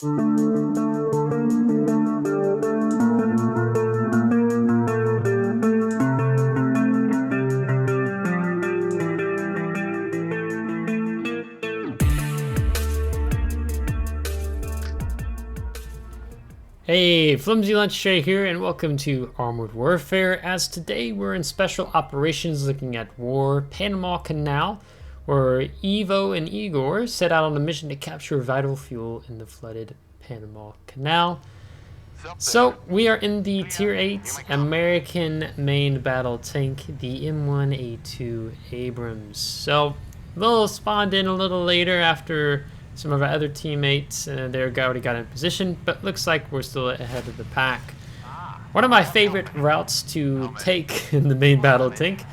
Hey, FlimsyLunchTray here, and welcome to Armored Warfare. As today we're in special operations looking at war, Panama Canal, where Evo and Igor set out on a mission to capture vital fuel in the flooded Panama Canal. So we are in the Tier 8 American main battle tank, the M1A2 Abrams. So they'll spawned in a little later after some of our other teammates already got in position, but looks like we're still ahead of the pack. One of my favorite routes to take in the main battle tank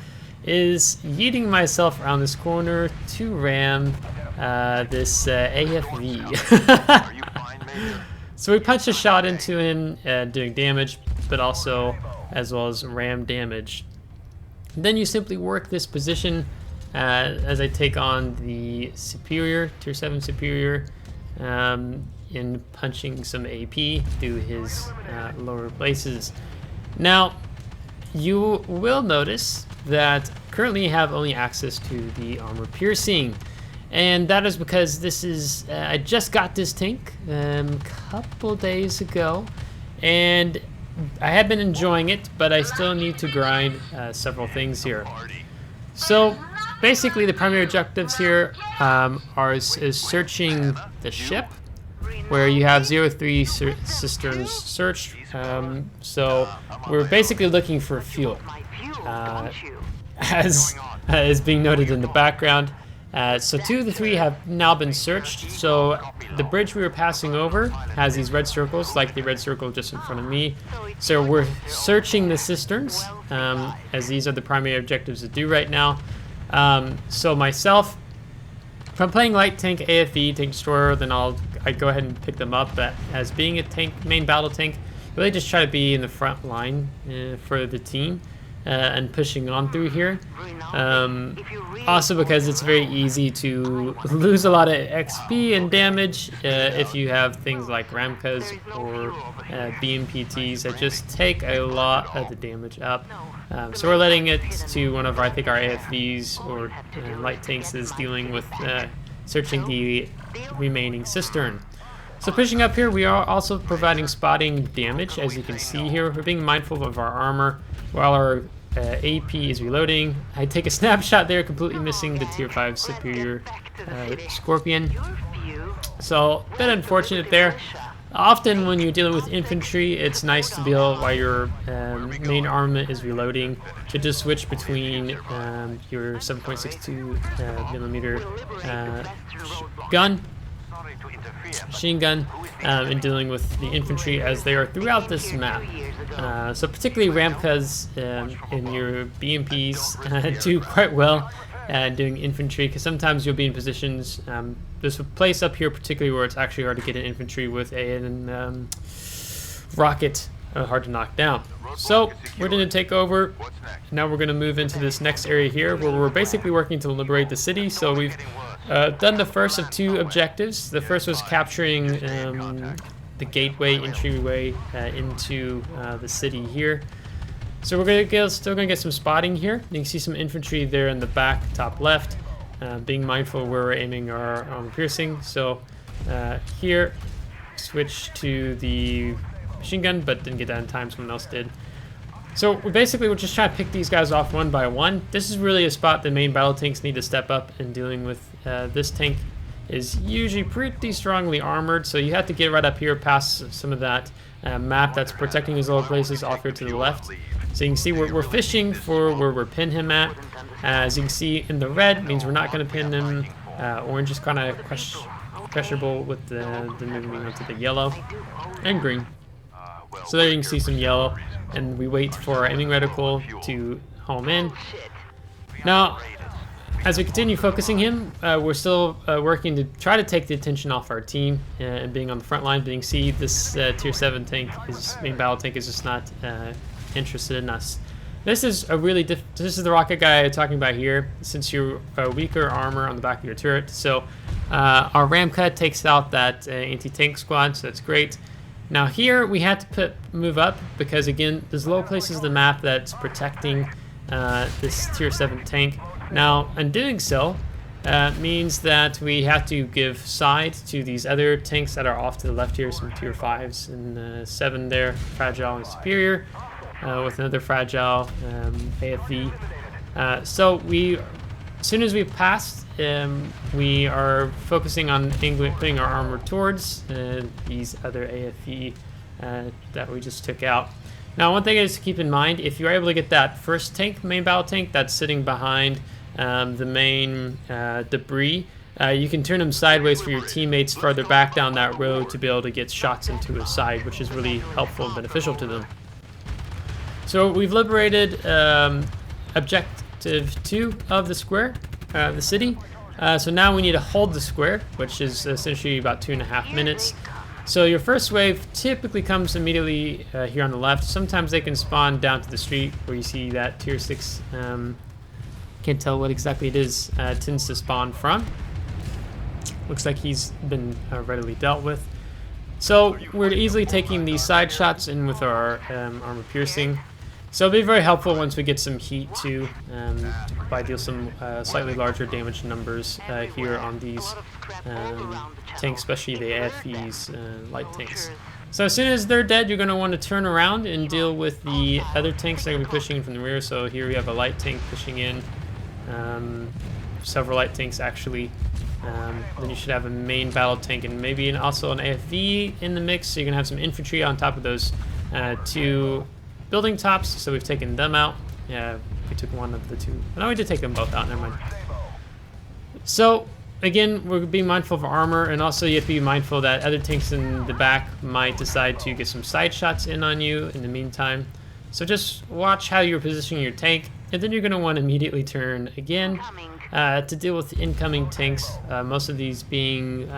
is yeeting myself around this corner to ram this AFV. So we punch a shot into him, doing damage, but also as well as ram damage. And then you simply work this position as I take on the superior, tier 7 superior, in punching some AP through his lower places. Now, you will notice that currently you have only access to the armor piercing, and that is because this is, I just got this tank a couple days ago, and I have been enjoying it, but I still need to grind several things here. So basically, the primary objectives here is searching the ship, where you have 03 cisterns searched. So we're basically looking for fuel, as is being noted in the background. So 2 of the 3 have now been searched. So the bridge we were passing over has these red circles, like the red circle just in front of me. So we're searching the cisterns, as these are the primary objectives to do right now. So myself, if I'm playing light tank, AFV, tank destroyer, then I go ahead and pick them up. But as being a tank, main battle tank, really just try to be in the front line for the team and pushing on through here. Also because it's very easy to lose a lot of XP and damage if you have things like Ramkas or BMPTs that just take a lot of the damage up. So we're letting it to one of our, I think our AFVs or light tanks is dealing with searching the remaining cistern. So pushing up here, we are also providing spotting damage. As you can see here, we're being mindful of our armor while our AP is reloading. I take a snapshot there, completely missing the tier 5 superior Scorpion. So a bit unfortunate there. Often when you're dealing with infantry, it's nice to be able, while your main armament is reloading, to just switch between your 7.62 millimeter gun, machine gun, and dealing with the infantry as they are throughout this map. So particularly Ramkas in your BMPs do quite well doing infantry, because sometimes you'll be in positions, there's a place up here particularly where it's actually hard to get an infantry with a rocket, hard to knock down. So we're going to take over. Now we're going to move into this next area here where we're basically working to liberate the city. So we've done the first of 2 objectives. The first was capturing the gateway, entryway into the city here. So we're still gonna get some spotting here. You can see some infantry there in the back, top left. Being mindful where we're aiming our armor piercing. So here, switch to the machine gun, but didn't get that in time. Someone else did. So we're just trying to pick these guys off one by one. This is really a spot the main battle tanks need to step up in dealing with. This tank is usually pretty strongly armored, so you have to get right up here past some of that map that's protecting his lower places off here to the left. So you can see we're fishing for where we're pin him at. As you can see in the red means we're not going to pin him. Orange is kind of questionable with the moving into the yellow and green. So there you can see some yellow, and we wait for our aiming reticle to home in. Now, as we continue focusing him, we're still working to try to take the attention off our team and being on the front line. But you can see this tier 7 tank, main battle tank, is just not interested in us. This is a really this is the rocket guy I'm talking about here, since you're weaker armor on the back of your turret. So Our ram cut takes out that anti-tank squad, so that's great. Now here we had to move up because again, there's low places of the map that's protecting this tier 7 tank. Now, in doing so, means that we have to give side to these other tanks that are off to the left here, some tier 5s and 7 there, fragile and superior, with another fragile AFV. So as soon as we passed, we are focusing on putting our armor towards these other AFV that we just took out. Now, one thing is to keep in mind, if you're able to get that first tank, main battle tank, that's sitting behind the main debris, you can turn them sideways for your teammates further back down that road to be able to get shots into his side, which is really helpful and beneficial to them. So we've liberated objective 2 of the square, the city. So now we need to hold the square, which is essentially about 2.5 minutes. So your first wave typically comes immediately here on the left. Sometimes they can spawn down to the street where you see that tier 6, can't tell what exactly it is, tends to spawn from. Looks like he's been readily dealt with. So we're easily taking these side shots in with our armor piercing. So it'll be very helpful once we get some heat too, by deal some slightly larger damage numbers here on these tanks, especially the AFVs, light tanks. So as soon as they're dead, you're going to want to turn around and deal with the other tanks that are going to be pushing in from the rear. So here we have a light tank pushing in, several light tanks actually. Then you should have a main battle tank and maybe also an AFV in the mix. So you're going to have some infantry on top of those 2 building tops, so we've taken them out. Yeah, we took one of the 2. No, we did take them both out, never mind. So, again, we're being mindful of armor, and also you have to be mindful that other tanks in the back might decide to get some side shots in on you in the meantime. So just watch how you're positioning your tank, and then you're going to want to immediately turn again to deal with incoming tanks, most of these being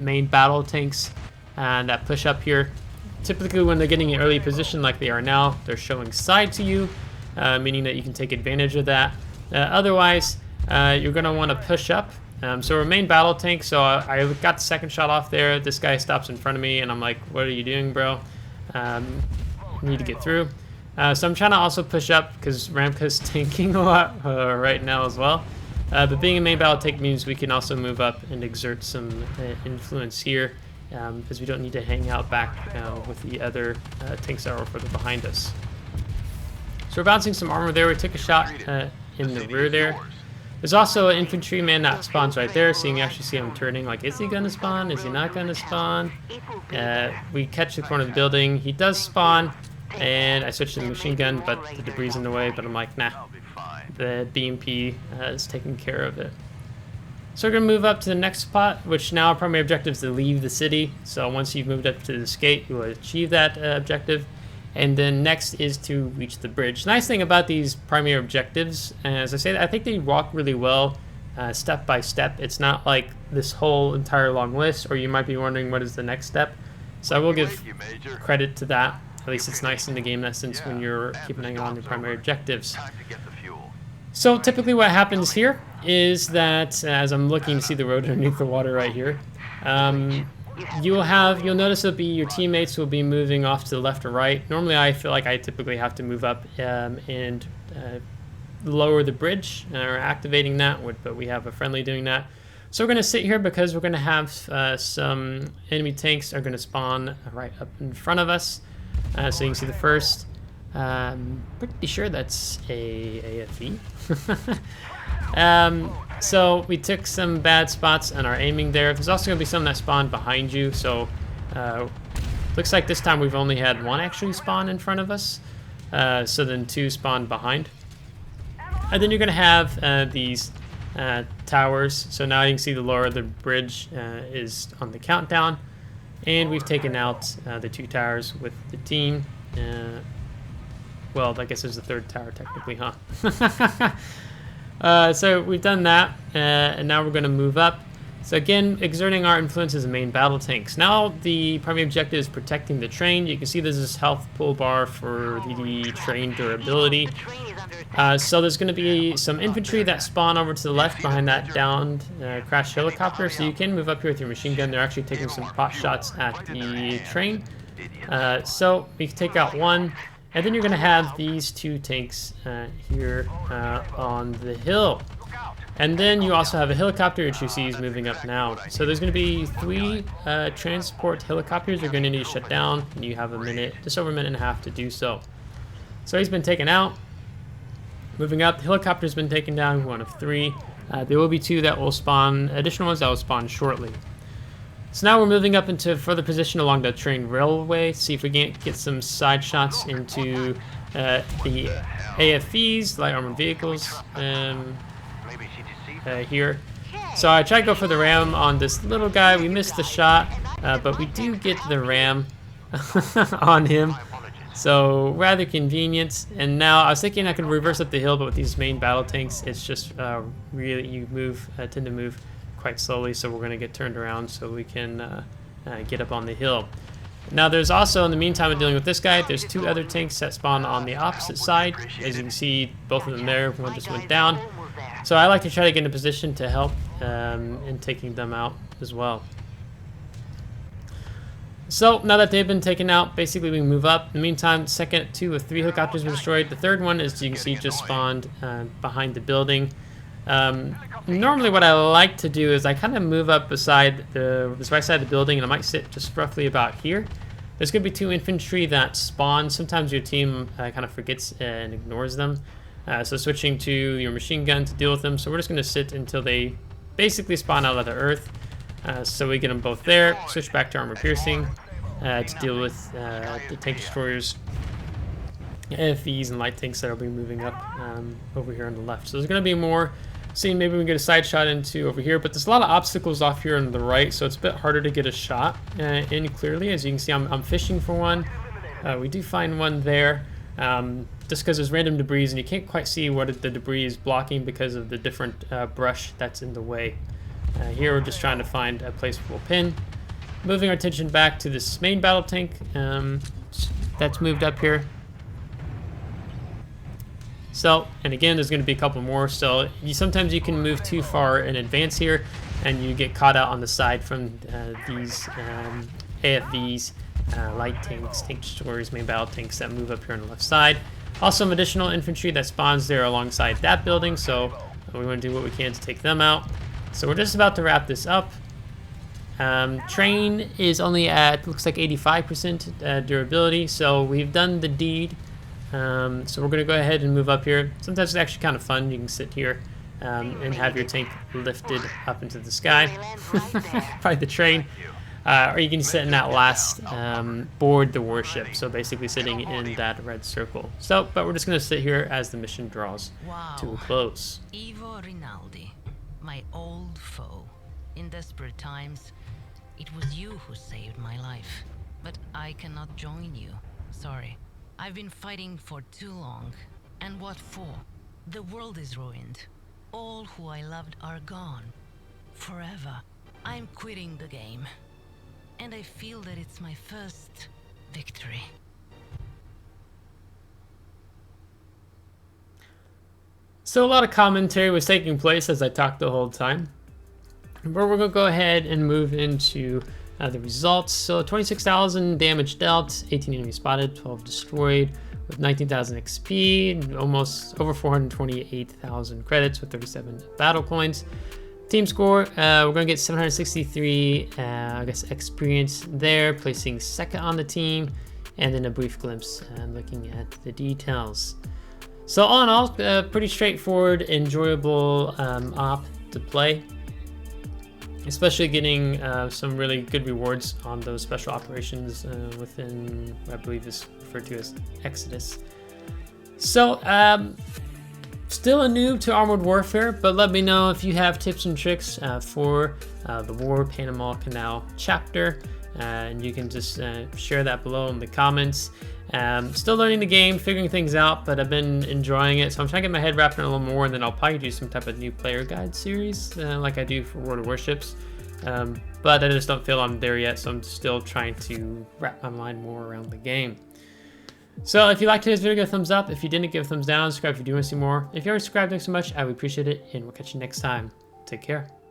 main battle tanks that push up here. Typically when they're getting an early position like they are now, they're showing side to you, meaning that you can take advantage of that. Otherwise, you're going to want to push up. So we're main battle tank, so I got the second shot off there. This guy stops in front of me, and I'm like, what are you doing, bro? Need to get through. So I'm trying to also push up, because Ramka's tanking a lot right now as well. But being a main battle tank means we can also move up and exert some influence here. Because we don't need to hang out back with the other tanks that are further behind us. So we're bouncing some armor there. We took a shot in the rear there. There's also an infantryman that spawns right there, so you can actually see him turning. Like, is he going to spawn? Is he not going to spawn? We catch the corner of the building. He does spawn, and I switched to the machine gun, but the debris is in the way. But I'm like, nah, the BMP is taking care of it. So we're going to move up to the next spot, which now our primary objective is to leave the city. So once you've moved up to this gate, you will achieve that objective. And then next is to reach the bridge. Nice thing about these primary objectives, as I say, I think they walk really well step by step. It's not like this whole entire long list, or you might be wondering what is the next step. So I will give credit to that. At least it's nice in the game in that sense when you're keeping an eye on your primary objectives. So typically what happens here is that, as I'm looking to see the road underneath the water right here, you'll notice it'll be your teammates will be moving off to the left or right. Normally I feel like I typically have to move up and lower the bridge, or activating that, but we have a friendly doing that. So we're going to sit here because we're going to have some enemy tanks are going to spawn right up in front of us. So you can see the first. Pretty sure that's a AFV. So we took some bad spots and are aiming there. There's also going to be some that spawn behind you. So looks like this time we've only had 1 actually spawn in front of us. So then 2 spawn behind. And then you're going to have these towers. So now you can see the lower of the bridge is on the countdown. And we've taken out the 2 towers with the team. Well, I guess there's a 3rd tower technically, huh? So we've done that, and now we're going to move up. So again, exerting our influence as the main battle tanks. Now the primary objective is protecting the train. You can see there's this health pull bar for the train durability. So there's going to be some infantry that spawn over to the left behind that downed crashed helicopter. So you can move up here with your machine gun. They're actually taking some pot shots at the train. So we can take out one. And then you're going to have these two tanks here on the hill. And then you also have a helicopter, which you see is moving up now. So there's going to be 3 transport helicopters you're going to need to shut down. And you have a minute, just over a minute and a half to do so. So he's been taken out. Moving up, the helicopter's been taken down, 1 of 3. There will be 2 that will spawn, additional ones that will spawn shortly. So now we're moving up into further position along the train railway. See if we can get some side shots into the AFVs, light armored vehicles. Here. So I tried to go for the ram on this little guy. We missed the shot, but we do get the ram on him. So rather convenient. And now I was thinking I could reverse up the hill, but with these main battle tanks, it's just really, you tend to move quite slowly. So we're going to get turned around so we can get up on the hill. Now there's also, in the meantime of dealing with this guy, there's 2 other tanks that spawn on the opposite side. As you can see, both of them there. One just went down. So I like to try to get in a position to help in taking them out as well. So now that they've been taken out, basically we move up. In the meantime, second 2 of 3 helicopters were destroyed. The third one, as you can see, just spawned behind the building. Normally what I like to do is I kind of move up beside this right side of the building, and I might sit just roughly about here. There's going to be 2 infantry that spawn. Sometimes your team kind of forgets and ignores them. So switching to your machine gun to deal with them. So we're just going to sit until they basically spawn out of the earth. So we get them both there. Switch back to armor piercing to deal with the tank destroyers, AFVs, and light tanks that will be moving up over here on the left. So there's going to be more. Seeing maybe we can get a side shot into over here, but there's a lot of obstacles off here on the right, so it's a bit harder to get a shot in clearly. As you can see, I'm fishing for one. We do find one there. Just because there's random debris and you can't quite see what the debris is blocking because of the different brush that's in the way. Here we're just trying to find a place we'll pin. Moving our attention back to this main battle tank that's moved up here. So, and again, there's going to be a couple more. So sometimes you can move too far in advance here and you get caught out on the side from these AFVs, light tanks, tank destroyers, main battle tanks that move up here on the left side. Also, some additional infantry that spawns there alongside that building, so we want to do what we can to take them out. So we're just about to wrap this up. Train is only at, looks like 85% durability, so we've done the deed. So we're going to go ahead and move up here. Sometimes it's actually kind of fun. You can sit here and have your tank lifted up into the sky by the train. Or you can sit in that last board the warship, so basically sitting in that red circle. So, but we're just going to sit here as the mission draws to a close. Ivo Rinaldi, my old foe. In desperate times, it was you who saved my life. But I cannot join you. Sorry. I've been fighting for too long. And what for? The world is ruined. All who I loved are gone. Forever. I'm quitting the game. And I feel that it's my first victory. So a lot of commentary was taking place as I talked the whole time. But we're going to go ahead and move into the results. So 26,000 damage dealt, 18 enemies spotted, 12 destroyed, with 19,000 XP, almost over 428,000 credits with 37 battle points. Team score, we're going to get 763, I guess, experience there, placing second on the team, and then a brief glimpse looking at the details. So all in all, pretty straightforward, enjoyable op to play, especially getting some really good rewards on those special operations within, I believe is referred to as Exodus. So, still a noob to Armored Warfare, but let me know if you have tips and tricks for the War Panama Canal chapter, and you can just share that below in the comments. Still learning the game, figuring things out, but I've been enjoying it, so I'm trying to get my head wrapped in a little more, and then I'll probably do some type of new player guide series like I do for World of Warships. But I just don't feel I'm there yet, so I'm still trying to wrap my mind more around the game. So if you liked today's video, give a thumbs up. If you didn't, give a thumbs down. Subscribe if you do want to see more. If you already subscribed, thanks so much. I would appreciate it, and we'll catch you next time. Take care.